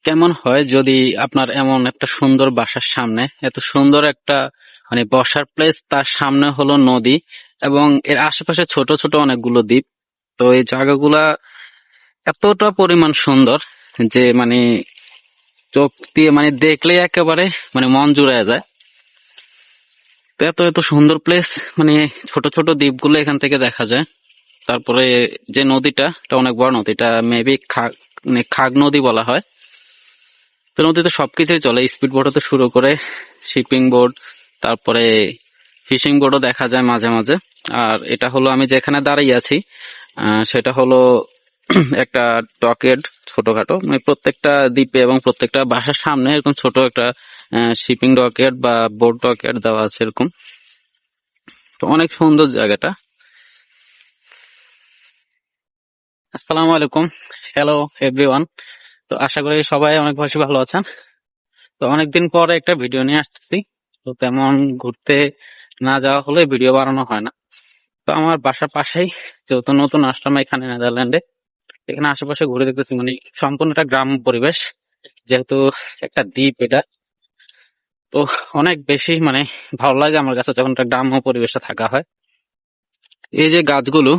কেমন হয় যদি আপনার এমন একটা সুন্দর বাসার সামনে এত সুন্দর একটা মানে বসার প্লেস, তার সামনে হলো নদী এবং এর আশেপাশে ছোট ছোট অনেকগুলো দ্বীপ। তো এই জায়গাগুলা এতটা পরিমাণ সুন্দর যে মানে চোখ দিয়ে মানে দেখলেই একেবারে মানে মন জুড়ায় যায়। তো এত এত সুন্দর প্লেস, মানে ছোট ছোট দ্বীপগুলো এখান থেকে দেখা যায়। তারপরে যে নদীটা, এটা অনেক বড় নদী, এটা মেবি খাগ মানে খাগ নদী বলা হয়। তো নদীতে সবকিছুই চলে, স্পিড বোট হতে শুরু করে শিপিং বোট, তারপরে ফিশিং বোটও দেখা যায় মাঝে মাঝে। আর এটা হলো আমি যেখানে দাঁড়িয়ে আছি, সেটা হলো একটা ডকইয়ার্ড, ছোটখাটো, মানে প্রত্যেকটা দ্বীপে এবং প্রত্যেকটা বাসার সামনে এরকম ছোট একটা শিপিং ডকইয়ার্ড বা বোট ডকইয়ার্ড দেওয়া আছে এরকম। তো অনেক সুন্দর জায়গাটা। আসসালামু আলাইকুম, হ্যালো এভরিওয়ান। তো আশা করি সবাই অনেক বেশি ভালো আছেন। তো অনেকদিন পরে একটা ভিডিও নিয়ে আসতেছি। তো তেমন ঘুরতে না যাওয়া হলে ভিডিও বানানো হয় না। তো আমার বাসার পাশেই, যেহেতু নতুন আসলাম এখানে নেদারল্যান্ডে, এখানে আশেপাশে ঘুরে দেখতেছি, মানে সম্পূর্ণ একটা গ্রাম্য পরিবেশ, যেহেতু একটা দ্বীপ এটা। তো অনেক বেশি মানে ভালো লাগে আমার কাছে যখন একটা গ্রাম্য পরিবেশে থাকা হয়। এই যে গাছগুলো,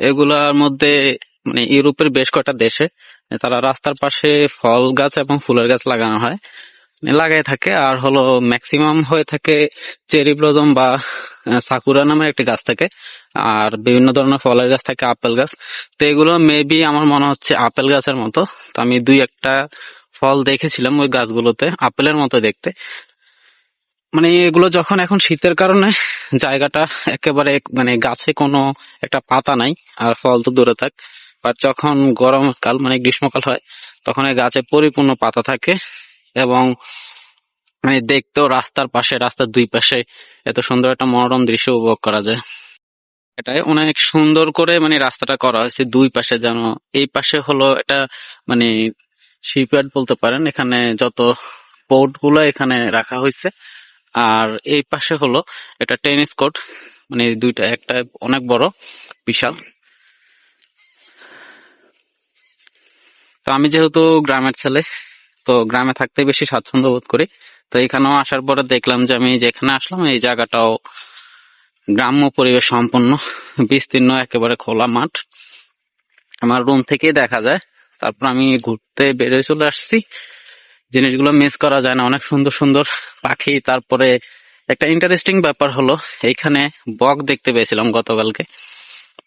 এগুলার মধ্যে মানে ইউরোপের বেশ কয়েকটা দেশে তারা রাস্তার পাশে ফল গাছ এবং ফুলের গাছ লাগানো হয়, লাগাই থাকে। আর হলো ম্যাক্সিমাম হয়ে থাকে চেরি ব্লজম বা সাকুরা নামের একটি গাছ থাকে। আর বিভিন্ন ধরনের ফলের গাছ থাকে, আপেল গাছ। তো এগুলো মেবি আমার মনে হচ্ছে আপেল গাছের মতো। তো আমি দুই একটা ফল দেখেছিলাম ওই গাছগুলোতে, আপেলের মতো দেখতে। মানে এগুলো যখন এখন শীতের কারণে জায়গাটা একেবারে মানে গাছে কোনো একটা পাতা নাই, আর ফল তো দূরে থাক। আর যখন গরমকাল মানে গ্রীষ্মকাল হয়, তখন এই গাছে পরিপূর্ণ পাতা থাকে এবং মানে দেখতেও রাস্তার পাশে, রাস্তার দুই পাশে এত সুন্দর একটা মনোরম দৃশ্য উপভোগ করা যায়। এটাই অনেক সুন্দর করে মানে রাস্তাটা করা হয়েছে দুই পাশে, যেন এই পাশে হলো এটা মানে শিপইয়ার্ড বলতে পারেন, এখানে যত বোট গুলো এখানে রাখা হয়েছে। আর এই পাশে হলো এটা টেনিস কোর্ট, মানে এই দুইটা, একটা অনেক বড়, বিশাল। তো আমি যেহেতু গ্রামের ছেলে, তো গ্রামে থাকতে বেশি স্বাচ্ছন্দ্য বোধ করি। তো এখানেও আসার পরে দেখলাম যে আমি যেখানে আসলাম এই জায়গাটাও গ্রাম্য পরিবেশ সম্পন্ন, বিস্তীর্ণ, একেবারে খোলা মাঠ, আমার রুম থেকেই দেখা যায়। তারপর আমি ঘুরতে বেরিয়ে চলে আসছি, জিনিসগুলো মিস করা যায় না, অনেক সুন্দর সুন্দর পাখি। তারপরে একটা ইন্টারেস্টিং ব্যাপার হলো, এইখানে বক দেখতে পেয়েছিলাম গতকালকে।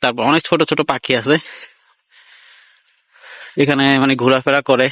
তারপর অনেক ছোট ছোট পাখি আছে এখানে, মানে ঘোরাফেরা করে।